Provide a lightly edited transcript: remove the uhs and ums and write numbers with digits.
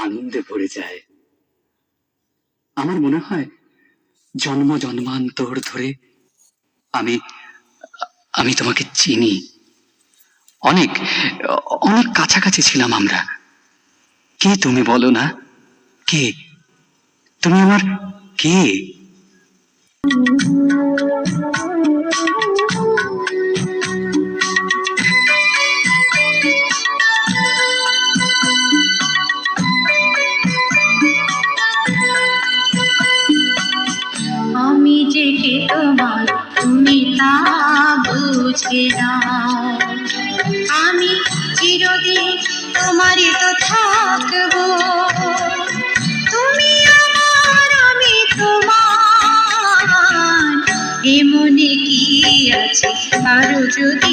আনন্দে ভরে যায়। আমার মনে হয় জন্ম জন্মান্তর ধরে আমি আমি তোমাকে চিনি। অনেক অনেক কাছাকাছি ছিলাম আমরা। কে তুমি বলো না? কে তুমি? আমার কে? আমি যে কে তোমার তুমি তা বুঝে নাও। আমি চিরদিন তোমারই তো থাকবো। তুমি আমার আমি তোমার, এমনে কি আছে আরো যদি